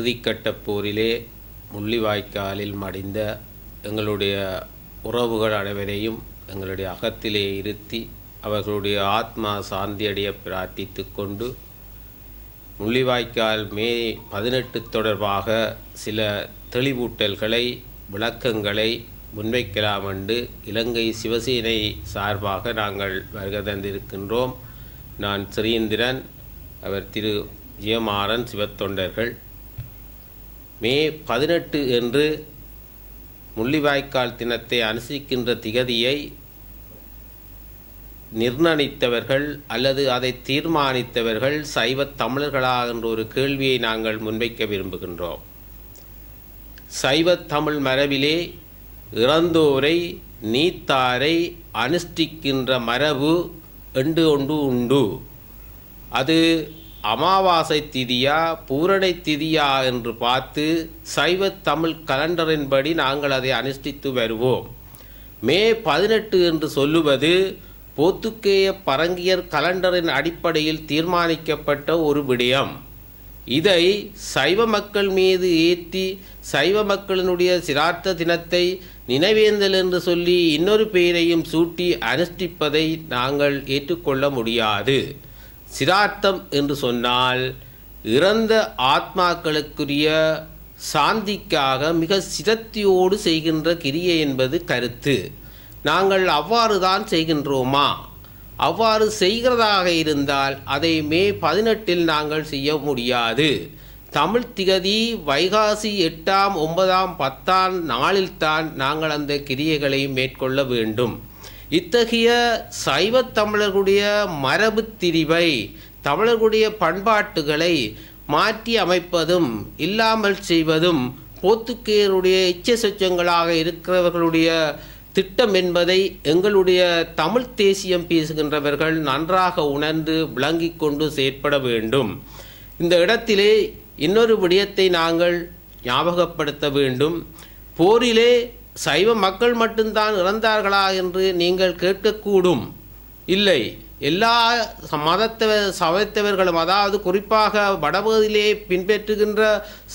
இறுதிக்கட்ட போரிலே முள்ளிவாய்க்காலில் மடிந்த எங்களுடைய உறவுகள் அனைவரையும் எங்களுடைய அகத்திலே இருத்தி அவர்களுடைய ஆத்மா சாந்தியடைய பிரார்த்தித்து கொண்டு முள்ளிவாய்க்கால் மே 18 தொடர்பாக சில தெளிவூட்டல்களை விளக்கங்களை முன்வைக்கலாம் என்று இலங்கை சிவசேனை சார்பாக நாங்கள் வருகை தந்திருக்கின்றோம். நான் ஸ்ரீந்திரன், அவர் திரு ஜெயமாறன் சிவத்தொண்டர்கள். மே 18 என்று முள்ளிவாய்க்கால் தினத்தை அனுசரிக்கின்ற திகதியை நிர்ணயித்தவர்கள் அல்லது அதை தீர்மானித்தவர்கள் சைவ தமிழர்களா என்ற ஒரு கேள்வியை நாங்கள் முன்வைக்க விரும்புகின்றோம். சைவ தமிழ் மரபிலே இறந்தோரை நீத்தாரை அனுஷ்டிக்கின்ற மரபு ஒன்று உண்டு. அது அமாவாசை திதியா பூரணை திதியா என்று பார்த்து சைவ தமிழ் கலண்டரின்படி நாங்கள் அதை அனுஷ்டித்து வருவோம். மே 18 என்று சொல்லுவது போத்துக்கேய பரங்கியர் கலண்டரின் அடிப்படையில் தீர்மானிக்கப்பட்ட ஒரு விடயம். இதை சைவ மக்கள் மீது ஏற்றி சைவ மக்களினுடைய சிரார்த்த தினத்தை நினைவேந்தல் என்று சொல்லி இன்னொரு பெயரையும் சூட்டி அனுஷ்டிப்பதை நாங்கள் ஏற்றுக்கொள்ள முடியாது. சிரார்த்தம் என்று சொன்னால் இறந்த ஆத்மாக்களுக்குரிய சாந்திக்காக மிக சிரத்தியோடு செய்கின்ற கிரியை என்பது கருத்து. நாங்கள் அவ்வாறு தான் செய்கின்றோமா? அவ்வாறு செய்கிறதாக இருந்தால் அதை மே 18 நாங்கள் செய்ய முடியாது. தமிழ் திகதி வைகாசி 8ஆம் 9ஆம் 10ஆம் நாளில்தான் நாங்கள் அந்த கிரியைகளை மேற்கொள்ள வேண்டும். இத்தகைய சைவ தமிழர்களுடைய மரபு திரிவை தமிழர்களுடைய பண்பாட்டுகளை மாற்றி அமைப்பதும் இல்லாமல் செய்வதும் போத்துக்கேயருடைய இச்சை சொச்சங்களாக இருக்கிறவர்களுடைய திட்டம் என்பதை எங்களுடைய தமிழ் தேசியம் பேசுகின்றவர்கள் நன்றாக உணர்ந்து விளங்கி கொண்டு செயற்பட வேண்டும். இந்த இடத்திலே இன்னொரு விடயத்தை நாங்கள் ஞாபகப்படுத்த வேண்டும். போரிலே சைவ மக்கள் மட்டும்தான் இறந்தார்களா என்று நீங்கள் கேட்கக்கூடும். இல்லை, எல்லா சமயத்தவர்களும், அதாவது குறிப்பாக வடபகுதியிலே பின்பற்றுகின்ற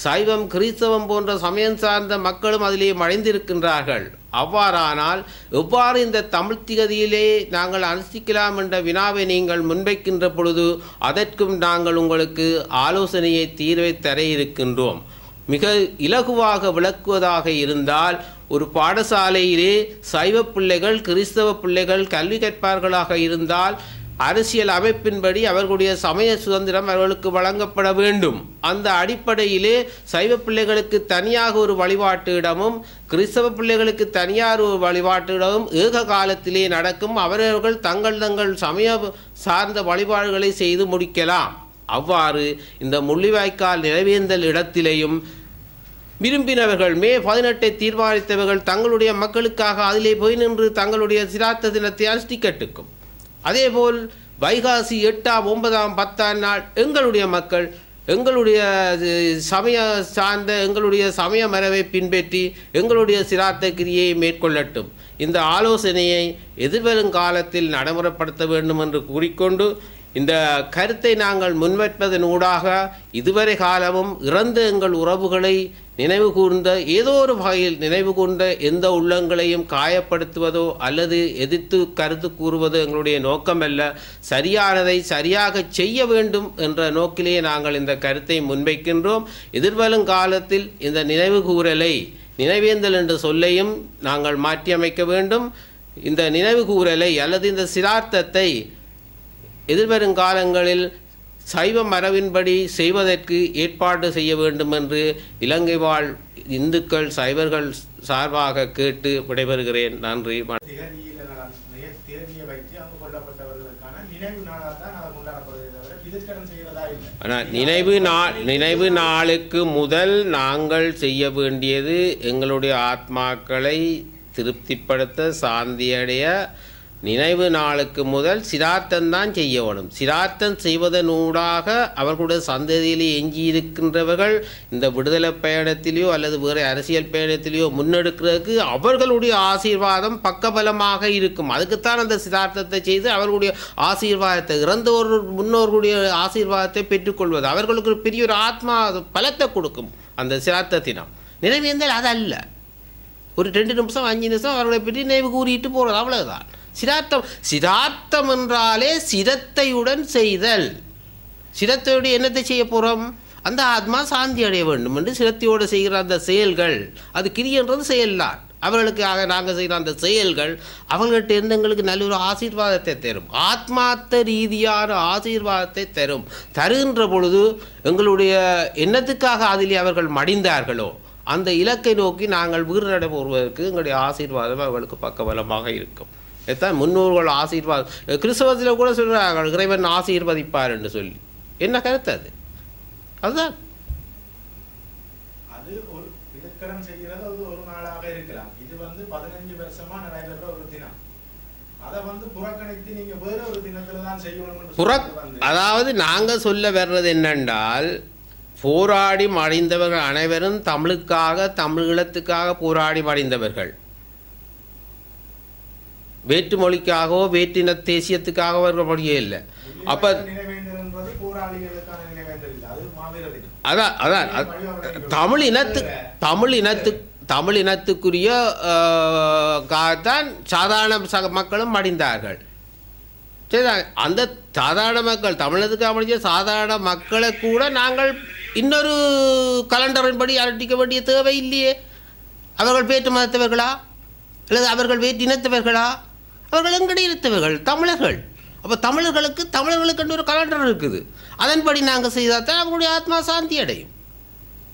சைவம் கிறிஸ்தவம் போன்ற சமயம் சார்ந்த மக்களும் அதிலே மறைந்திருக்கின்றார்கள். அவ்வாறானால் எவ்வாறு இந்த தமிழ் திகதியிலே நாங்கள் அனுஷ்டிக்கலாம் என்ற வினாவை நீங்கள் முன்வைக்கின்ற பொழுது அதற்கும் நாங்கள் உங்களுக்கு ஆலோசனையை தீர்வை தர இருக்கின்றோம். மிக இலகுவாக விளக்குவதாக இருந்தால், ஒரு பாடசாலையிலே சைவ பிள்ளைகள் கிறிஸ்தவ பிள்ளைகள் கல்வி கற்பார்களாக இருந்தால் அரசியல் அமைப்பின்படி அவர்களுடைய சமய சுதந்திரம் அவர்களுக்கு வழங்கப்பட வேண்டும். அந்த அடிப்படையிலே சைவ பிள்ளைகளுக்கு தனியாக ஒரு வழிபாட்டு இடமும் கிறிஸ்தவ பிள்ளைகளுக்கு தனியார் ஒரு வழிபாட்டு இடமும் ஏக காலத்திலே நடக்கும். அவர்கள் தங்கள் சமய சார்ந்த வழிபாடுகளை செய்து முடிக்கலாம். அவ்வாறு இந்த முள்ளிவாய்க்கால் நிறைவேந்தல் இடத்திலேயும் விரும்பினவர்கள் மே 18 தீர்மானித்தவர்கள் தங்களுடைய மக்களுக்காக அதிலே போய் நின்று தங்களுடைய சிராத்த தினத்தை அனுஷ்டிக்கட்டுக்கும். அதேபோல் வைகாசி 8ஆம் 9ஆம் 10ஆம் நாள் எங்களுடைய மக்கள் எங்களுடைய சமய சார்ந்த எங்களுடைய சமய மரபை பின்பற்றி எங்களுடைய சிராத்த கிரியை மேற்கொள்ளட்டும். இந்த ஆலோசனையை எதிர்வரும் காலத்தில் நடைமுறைப்படுத்த வேண்டும் என்று கூறிக்கொண்டு இந்த கருத்தை நாங்கள் முன்வைப்பதன் ஊடாக இதுவரை காலமும் இறந்த எங்கள் உறவுகளை நினைவு கூர்ந்த ஏதோ ஒரு வகையில் நினைவு கூர்ந்த எந்த உள்ளங்களையும் காயப்படுத்துவதோ அல்லது எதிர்த்து கருத்து கூறுவதோ எங்களுடைய நோக்கமல்ல. சரியானதை சரியாக செய்ய வேண்டும் என்ற நோக்கிலே நாங்கள் இந்த கருத்தை முன்வைக்கின்றோம். எதிர்வரும் காலத்தில் இந்த நினைவு கூறலை நினைவேந்தல் என்ற சொல்லையும் நாங்கள் மாற்றியமைக்க வேண்டும். இந்த நினைவு கூறலை அல்லது இந்த சிரார்த்தத்தை எதிர்வருங்காலங்களில் சைவ மரபின்படி செய்வதற்கு ஏற்பாடு செய்ய வேண்டும் என்று இலங்கை வாழ் இந்துக்கள் சைவர்கள் சார்பாக கேட்டு விடைபெறுகிறேன். நன்றி. நினைவு நாளுக்கு முதல் நாங்கள் செய்ய வேண்டியது எங்களுடைய ஆத்மாக்களை திருப்திப்படுத்த சாந்தியடைய நினைவு நாளுக்கு முதல் சிரார்த்தம் தான் செய்ய வேணும். சிரார்த்தம் செய்வதனூடாக அவர்களுடைய சந்ததியிலே எஞ்சியிருக்கின்றவர்கள் இந்த விடுதலை பயணத்திலேயோ அல்லது வேறு அரசியல் பயணத்திலேயோ முன்னெடுக்கிறதுக்கு அவர்களுடைய ஆசீர்வாதம் பக்கபலமாக இருக்கும். அதுக்குத்தான் அந்த சிரார்த்தத்தை செய்து அவர்களுடைய ஆசீர்வாதத்தை, இறந்தோர் முன்னோர்களுடைய ஆசீர்வாதத்தை பெற்றுக்கொள்வது அவர்களுக்கு பெரிய ஒரு ஆத்மா பலத்தை கொடுக்கும். அந்த சிரார்த்தத்தினம் நினைவேந்தல் அதல்ல, ஒரு 2 நிமிஷம் 5 நிமிஷம் அவர்களை பற்றி நினைவு கூறிட்டு போகிறது, அவ்வளவுதான் சிரார்த்தம். சிரார்த்தம் என்றாலே சிரத்தையுடன் செய்தல். சிரத்தையோடு என்னத்தை செய்ய போகிறோம்? அந்த ஆத்மா சாந்தி அடைய வேண்டும் என்று சிரத்தையோடு செய்கிற அந்த செயல்கள், அது கிரியன்றது செயல்தான். அவர்களுக்காக நாங்கள் செய்கிற அந்த செயல்கள் அவர்கள்ட்ட இருந்து எங்களுக்கு நல்ல ஒரு ஆசீர்வாதத்தை தரும், ஆத்மார்த்த ரீதியான ஆசீர்வாதத்தை தரும். தருகின்ற பொழுது எங்களுடைய எண்ணத்துக்காக அதிலே அவர்கள் மடிந்தார்களோ அந்த இலக்கை நோக்கி நாங்கள் வீறு நடை போடுவதற்கு எங்களுடைய ஆசீர்வாதம் அவர்களுக்கு பக்கபலமாக இருக்கும். இதுதான் முன்னோர்கள் ஆசீர்வாதம். கிறிஸ்தவத்தில் கூட சொல்கிறார்கள் இறைவன் ஆசீர்வதிப்பார் என்று சொல்லி. என்ன கருத்து அது? அதுதான் அது ஒரு இலக்கணம் செய்கிறது. அது ஒரு நாளாக இருக்கலாம். இது 15 வருஷமா நடைபெற ஒரு தினம். அதை புறக்கணித்து நீங்க வேற ஒரு தினத்துல தான் செய்யணும். அதாவது நாங்கள் சொல்ல வர்றது என்னென்றால், போராடி மடிந்தவர்கள் அனைவரும் தமிழுக்காக, தமிழீழத்துக்காக போராடி மடிந்தவர்கள். வேற்று மொழிக்காகவோ வேற்றின தேசியத்துக்காக அவர்கள் படியே இல்லை. அப்ப அதான் அதான் தமிழ் இனத்துக்குரிய தான் சாதாரண மக்களும் மடிந்தார்கள். சரி, அந்த சாதாரண மக்கள் தமிழகத்துக்காக படித்த சாதாரண மக்களை கூட நாங்கள் இன்னொரு கலண்டரின்படி அரட்டிக்க வேண்டிய தேவை இல்லையே. அவர்கள் வேற்று மதத்தவர்களா அல்லது அவர்கள் வேற்று இனத்தவர்களா? அவர்கள் எங்கடி இனத்தவர்கள்? தமிழர்கள். அப்போ தமிழர்களுக்கு ஒரு கலண்டர் இருக்குது. அதன்படி நாங்கள் செய்தால் தான் அவங்களுடைய ஆத்மா சாந்தி அடையும்.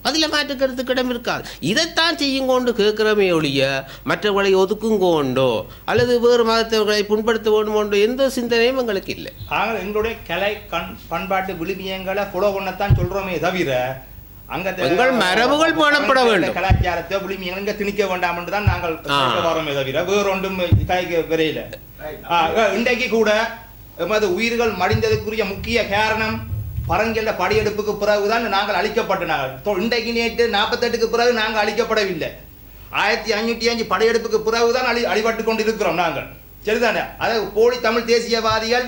அதில் மாற்றுக்கிறதுக்கு இடம் இருக்காது. இதைத்தான் செய்யுங்கொண்டு கேட்குறமே ஒழிய மற்றவர்களை ஒதுக்குங்கோண்டோ அல்லது வேறு மதத்தவர்களை புண்படுத்த வேண்டுமோண்டோ எந்த சிந்தனையும் எங்களுக்கு இல்லை. ஆனால் எங்களுடைய கலை பண்பாட்டு விழுமியங்களை புலோ பண்ணத்தான் சொல்கிறோமே தவிர எங்கள் மரபுகள் போனப்பட வேண்டும். கலாச்சாரத்தை விழுமியங்கள் இங்கே திணிக்க வேண்டாம் என்று தான் நாங்கள் வரோமே தவிர வேறொன்றும் விரையில. இன்றைக்கு கூட எமது உயிர்கள் மடிந்ததுக்குரிய முக்கிய காரணம் பரங்கல்ல படையெடுப்புக்கு பிறகுதான் நாங்கள் அழிக்கப்பட்டனார்கள். இன்றைக்கு நேற்று 48க்கு பிறகு நாங்கள் அழிக்கப்படவில்லை. 1505 படையெடுப்புக்கு பிறகுதான் அழிபட்டு கொண்டு இருக்கிறோம் நாங்கள். சரிதானே? அதாவது போலி தமிழ் தேசியவாதிகள்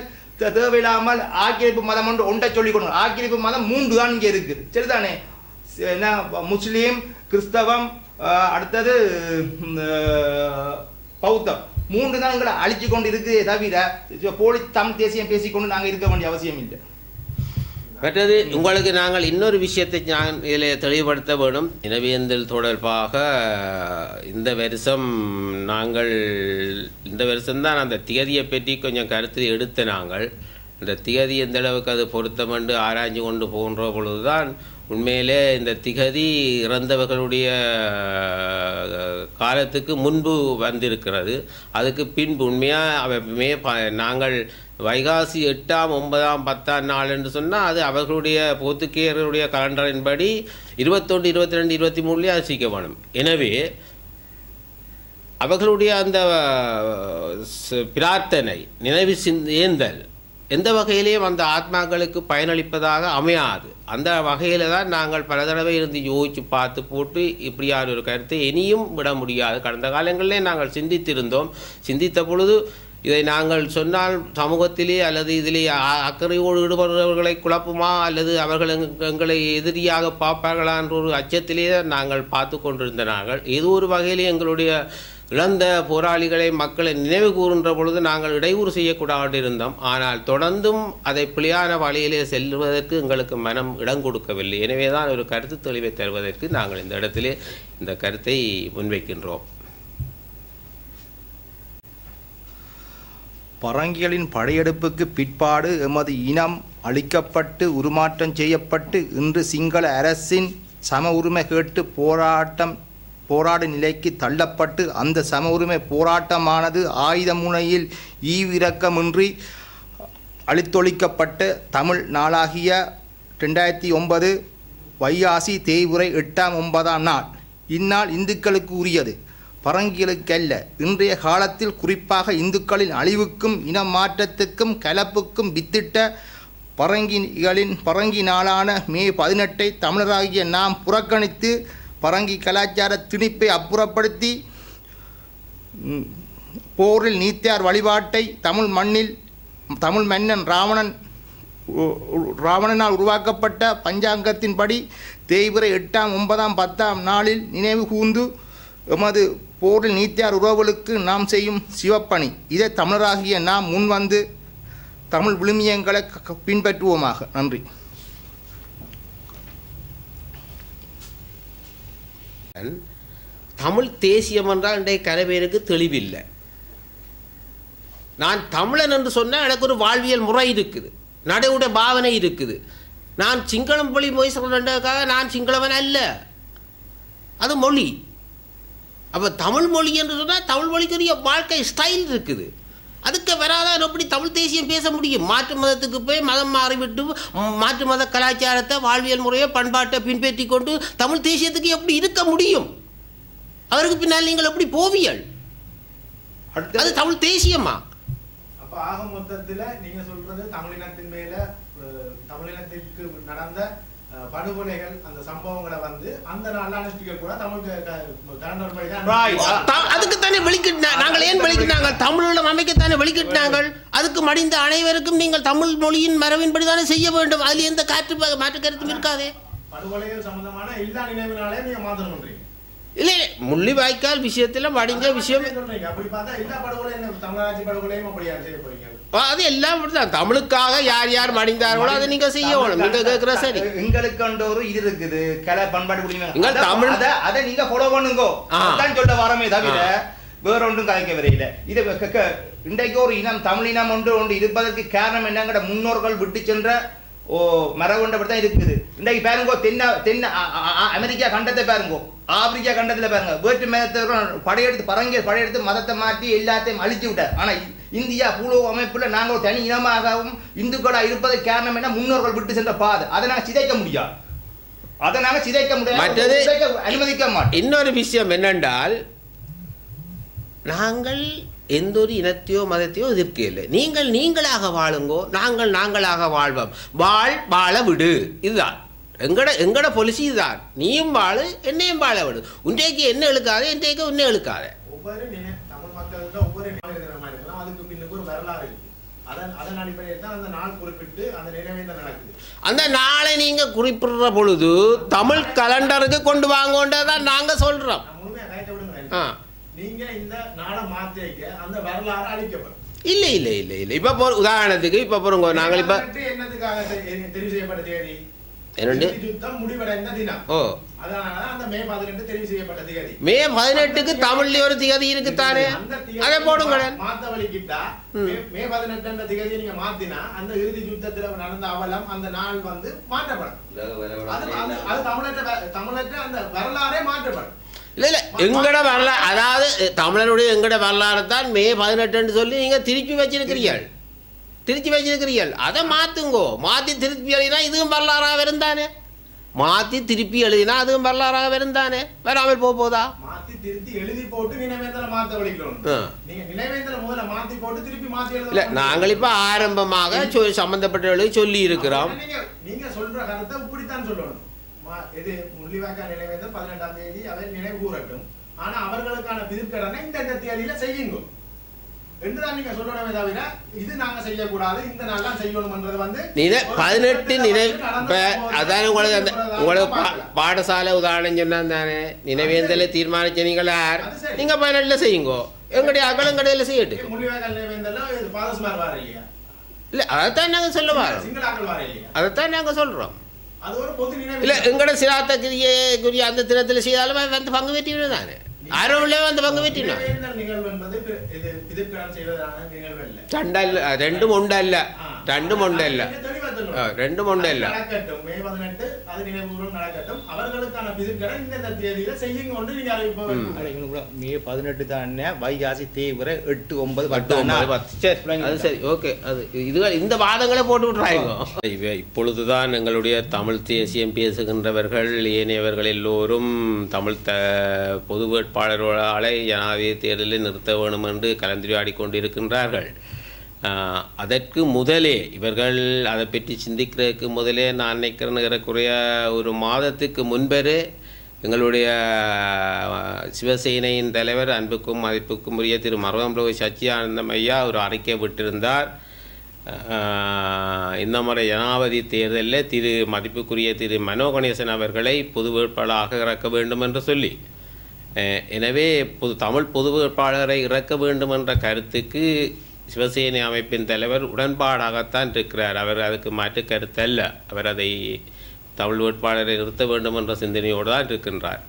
தேவையில்லாமல் ஆக்கிரமிப்பு மதம் ஒன்றை சொல்லிக் கொண்டு, ஆக்கிரமிப்பு மதம் 3 தான் இங்கே இருக்குது. சரிதானே? முஸ்லீம், கிறிஸ்தவம், அடுத்தது பௌத்தம், 3 தான் எங்களை அழிச்சு கொண்டு இருக்குதே தவிர போலி தமிழ் தேசியம் பேசிக்கொண்டு நாங்கள் இருக்க வேண்டிய அவசியம் இல்லை. மற்றது உங்களுக்கு நாங்கள் இன்னொரு விஷயத்தை நான் இதில் தெளிவுபடுத்த வேணும். நினைவேந்தல் தொடர்பாக இந்த வருஷம்தான் அந்த திகதியை பற்றி கொஞ்சம் கருத்து எடுத்த நாங்கள் இந்த திகதி எந்த அளவுக்கு அது பொருத்தம் என்று ஆராய்ஞ்சு கொண்டு போகின்ற பொழுதுதான் உண்மையிலே இந்த திகதி இறந்தவர்களுடைய காலத்துக்கு முன்பு வந்திருக்கிறது. அதுக்கு பின்பு உண்மையாக நாங்கள் வைகாசி 8ஆம் 9ஆம் 10ஆம் நாள் என்று சொன்னால் அது அவர்களுடைய போர்த்துகேயர்களுடைய கலண்டரின்படி 21, 22, 23 அரிசிக்க வேணும். எனவே அவர்களுடைய அந்த பிரார்த்தனை நினைவு ஏந்தல் எந்த வகையிலேயும் அந்த ஆத்மாக்களுக்கு பயனளிப்பதாக அமையாது. அந்த வகையில் தான் நாங்கள் பல தடவை இருந்து யோசித்து பார்த்து போட்டு இப்படியான ஒரு கருத்தை இனியும் விட முடியாது. கடந்த காலங்களிலே நாங்கள் சிந்தித்த பொழுது இதை நாங்கள் சொன்னால் சமூகத்திலே அல்லது இதிலே அக்கறையோடு ஈடுபடுறவர்களை குழப்புமா அல்லது அவர்கள் எங்களை எதிரியாக பார்ப்பார்களா என்ற ஒரு அச்சத்திலே நாங்கள் பார்த்து கொண்டிருந்த நாங்கள் ஏதோ ஒரு வகையிலே எங்களுடைய இழந்த போராளிகளை மக்களை நினைவு கூறுகின்ற பொழுது நாங்கள் இடையூறு செய்யக்கூடாது இருந்தோம். ஆனால் தொடர்ந்தும் அதை பிழையான வழியிலே செல்வதற்கு எங்களுக்கு மனம் இடம் கொடுக்கவில்லை. எனவே தான் ஒரு கருத்து தெளிவை தருவதற்கு நாங்கள் இந்த இடத்திலே இந்த கருத்தை முன்வைக்கின்றோம். பரங்கிகளின் படையெடுப்புக்கு பிற்பாடு எமது இனம் அழிக்கப்பட்டு உருமாற்றம் செய்யப்பட்டு இன்று சிங்கள அரசின் சம உரிமை கேட்டு போராடு நிலைக்கு தள்ளப்பட்டு அந்த சம உரிமை போராட்டமானது ஆயுத முனையில் ஈவிரக்கமின்றி அழித்தொழிக்கப்பட்ட தமிழ் நாளாகிய 2009 வைகாசி தேய்வுரை 8ஆம் 9ஆம் நாள் இந்நாள் இந்துக்களுக்கு உரியது. பரங்கிகளுக்கு அல்ல. இன்றைய காலத்தில் குறிப்பாக இந்துக்களின் அழிவுக்கும் இன மாற்றத்துக்கும் கலப்புக்கும் வித்திட்ட பரங்கி நாளான மே 18 தமிழராகிய நாம் புறக்கணித்து பரங்கி கலாச்சார திணிப்பை அப்புறப்படுத்தி போரில் நீத்தியார் வழிபாட்டை தமிழ் மன்னன் ராவணனால் உருவாக்கப்பட்ட பஞ்சாங்கத்தின்படி தேய்பிறை 8ஆம் 9ஆம் 10ஆம் நாளில் நினைவு கூர்ந்து எமது போரில் நீத்தியார் உறவுகளுக்கு நாம் செய்யும் சிவப்பணி. இதை தமிழராகிய நாம் முன்வந்து தமிழ் விழுமியங்களை பின்பற்றுவோமாக. நன்றி. தமிழ் தேசியம் என்றால் இன்றைய கலைவேருக்கு தெளிவில்லை. நான் தமிழன் என்று சொன்னால் எனக்கு ஒரு வாழ்வியல் முறை இருக்குது, நடைமுறை பாவனை இருக்குது. நான் சிங்களம் மொழி மொழி சொல்றதுக்காக நான் சிங்களவன் அல்ல, அது மொழி. அப்போ தமிழ் மொழி என்று சொன்னால் தமிழ் மொழிக்குரிய வாழ்க்கை ஸ்டைல் இருக்குது. அதுக்கு வராதான் எப்படி தமிழ் தேசியம் பேச முடியும்? மாற்று மதத்துக்கு போய் மதம் மாறிவிட்டு மாற்று மத கலாச்சாரத்தை வாழ்வியல் முறையை பண்பாட்டை பின்பற்றி கொண்டு தமிழ் தேசியத்துக்கு எப்படி இருக்க முடியும்? அவருக்கு பின்னால் நீங்கள் எப்படி போவியல்? அது தமிழ் தேசியமா? அப்ப ஆக மொத்தத்துல நீங்க சொல்றது தமிழினத்தின் மேல தமிழினத்திற்கு நடந்த படுகொலைகள் அந்த சம்பவங்களை வந்து அந்த நாள்ல அனுஷ்டிக்க கூட அதுக்கு தானே வெளிக்கிட்டாங்க. நாங்கள் ஏன் வெளிக்கிட்டாங்க? தமிழோட அமைக்கத்தானே வெளிக்கிட்டாங்க. அதுக்கு மடிந்த அனைவருக்கும் நீங்கள் தமிழ் மொழியின் மரபின்படி தானே செய்ய வேண்டும். அதுல எந்த மாற்று கருத்தும் இருக்காதே. படுகொலைகள் சம்பந்தமான எல்லா நினைவினாலே நீங்க மாத்திரம் பண்றீங்க. இல்லை, முள்ளிவாய்க்கால் விஷயத்துல மடிஞ்ச விஷயம் அப்படி பார்த்தா எல்லா படுகொலையும் தமிழராட்சி படுகொலையும் அப்படியா செய்ய போறீங்க? அது எல்லாம் தமிழுக்காக யார் யார் மடிந்தார்களோ அதை நீங்க செய்யணும். நீங்க கேட்கிற சரி, எங்களுக்கு ஒரு இது இருக்குது, கலை பண்பாடு உரிமை தமிழ், அதை நீங்க ஃபாலோ பண்ணுங்க தான் சொல்ல வரமே தவிர வேற ஒன்றும் கலைக்க வரையில. இது இன்றைக்கு ஒரு இனம் தமிழ் இனம் ஒன்று இருப்பதற்கு காரணம் என்னங்கிற முன்னோர்கள் விட்டு சென்ற மரபுண்டபடி தான் இருக்குது. இன்றைக்கு பாருங்கோ, தென்ன அமெரிக்கா கண்டத்தை பாருங்கோ, ஆப்பிரிக்கா கண்டத்தில் பாருங்க, வேற்று மதத்தை படையெடுத்து மதத்தை மாற்றி எல்லாத்தையும் அழிச்சு விட்டார். ஆனா இந்தியா பூலோ அமைப்புல நாங்கள் தனி இனமாகவும் இந்துக்களா இருப்பதற்கு காரணம் என்ன? முன்னோர்கள் விட்டு சென்ற பாதை. அதை நாங்கள் சிதைக்க முடியாது, அனுமதிக்க மாட்டோம். இன்னொரு விஷயம் என்னென்றால், நாங்கள் எந்த ஒரு இனத்தையோ மதத்தையோ எதிர்க்க இல்லை. நீங்களாக வாழுங்கோ, நாங்களாக வாழ்வோம். வாழ விடு, இதுதான் எங்கட பொலிசி. இதுதான், நீயும் வாழு, என்னையும் வாழ விடு. உன்றைக்கு என்ன எழுக்காத, இன்றைக்கு உன்னை எழுக்காத. ஒவ்வொரு தமிழ் மக்கள்கிட்ட ஒவ்வொரு இருக்கலாம், அதுக்கு பின்னுக்கு ஒரு வரலாறு இருக்கு. அதன் அடிப்படையில் தான் அந்த நாள் குறிப்பிட்டு அந்த நினைவேந்தல் நடக்குது. அந்த நாளை நீங்க குறிப்பிடுற பொழுது தமிழ் கலண்டருக்கு கொண்டு வாங்கன்றதான் நாங்க சொல்றோம். முழுமையா கைட்ட விடுங்க. நீங்க இந்த நாளை மாத்திக்க அந்த வரலாறு அழிக்கப்படும். இல்ல இப்ப உதாரணத்துக்கு இப்ப போறோங்க, நாங்கள் இப்ப என்னதுக்காக தெரிவு செய்யப்பட்ட தேதி யுத்தம் முடிவடைந்த தினம். அதனால அந்த மே 18 தெரிவு செய்யப்பட்ட தேதி. மே 18க்கு தமிழ்ல ஒரு தேதி இருக்குதானே, அதை போடுங்க. மாத்த வலிக்கிட்டா மே 18 என்ற தேதியை நீங்க மாத்தினா அந்த இறுதி யுத்தத்துல நடந்த அவலம் அந்த நாள் வந்து மாற்றப்படும். அது தமிழற்ற அந்த வரலாறே மாற்றப்படும். இல்ல எங்கட வரலாறு, அதாவது தமிழனுடைய எங்கட வரலாறு தான் மே 18 சொல்லி நீங்க திருப்பி வச்சிருக்கிறீர்கள். அதை மாத்துங்கோ. மாத்தி திருப்பி எழுதினா இதுவும் வரலாறாக இருந்தானே, மாத்தி திருப்பி எழுதினா அதுவும் வரலாறாக இருந்தானே, வராமல் போதா? மாத்தி திருப்பி எழுதி போட்டு நினைவேந்தல மாத்த வலிக்கிறோம். நீங்க நினைவேந்தல முதல்ல மாத்தி போட்டு திருப்பி மாத்தி எழுத இல்ல. நாங்கள் இப்ப ஆரம்பமாக சம்பந்தப்பட்டவர்களுக்கு சொல்லி இருக்கிறோம். நீங்க சொல்ற கருத்தை இப்படித்தான் சொல்லணும். இது முள்ளிவாய்க்கால் நினைவேந்தல் 18ஆம் தேதி அதை நினைவு கூறட்டும். ஆனா அவர்களுக்கான பிதிர்கடனை இந்த தேதியில செய்யுங்க என்றுதான் நீங்க சொல்லணுமே தவிர இது நாங்க செய்யக்கூடாது, இந்த நாள் தான் செய்யணும்ன்றது வந்து 18 நினைவு. அதான் உங்களுக்கு பாடசாலை உதாரணம் சொன்னா தானே, நினைவேந்தலை தீர்மானிச்ச நீங்கள் யார்? நீங்க 18 செய்யுங்க, எங்களுடைய அகலங்கடையில செய்யட்டும். முள்ளிவாய்க்கால் நினைவேந்தல் பாதஸ்மார் வார இல்லையா? இல்ல, அதைத்தான் நாங்க சொல்லுவோம், சிங்களாக்கள் வார இல்லையா? அதைத்தான் நாங்க சொல்றோம். அது ஒரு பொது நினைவு இல்ல. எங்கட சிராத்தக்குரிய அந்த தினத்துல செய்தாலும் வந்து பங்கு பெற்றினது தானே, ஆரோவிலே வந்து பங்கு பெற்றினோம். நிகழ்வு என்பது இது பிதிர்கடன் செய்வதான நிகழ்வு இல்ல. ரெண்டும் உண்டல்ல. மே 18 அது நினைவுகளும் நடக்கட்டும். அவர்களுக்கான பிதிர்கடன் இந்த தேதியில செய்யுங்க கொண்டு நீங்க அறிவிப்பு மே 18 தான் வைகாசி தேய்பிறை 8, 9, 10. சரி, அது சரி, ஓகே. அது இது இந்த வாதங்களை போட்டு விட்டுறாங்க. இப்பொழுதுதான் எங்களுடைய தமிழ் தேசியம் பேசுகின்றவர்கள் ஏனையவர்கள் எல்லோரும் தமிழ் பொது வேட்பாளர்களை ஜனாதிபதி தேர்தலில் நிறுத்த வேண்டும் என்று கலந்துரையாடி கொண்டிருக்கின்றார்கள். அதற்கு முதலே இவர்கள் அதை பற்றி சிந்திக்கிறதுக்கு முதலே நான் நினைக்கிறேன் ஏறக்குறைய ஒரு மாதத்துக்கு முன்பே எங்களுடைய சிவசேனையின் தலைவர் அன்புக்கும் மதிப்புக்கும் உரிய திரு மருதம்பிரபு சச்சிதானந்தம் ஐயா ஒரு அறிக்கை விட்டிருந்தார். இந்த முறை ஜனாதிபதி தேர்தலில் மதிப்புக்குரிய திரு மனோ கணேசன் அவர்களை பொது வேட்பாளராக இறக்க வேண்டும் என்று சொல்லி, எனவே தமிழ் பொது வேட்பாளரை இறக்க வேண்டும் என்ற கருத்துக்கு சிவசேனை அமைப்பின் தலைவர் உடன்பாடாகத்தான் இருக்கிறார். அவர் அதுக்கு மாற்று கருத்தல்ல. அவர் அதை தமிழ் வேட்பாளரை நிறுத்த வேண்டும் என்ற சிந்தனையோடு தான் இருக்கின்றார்.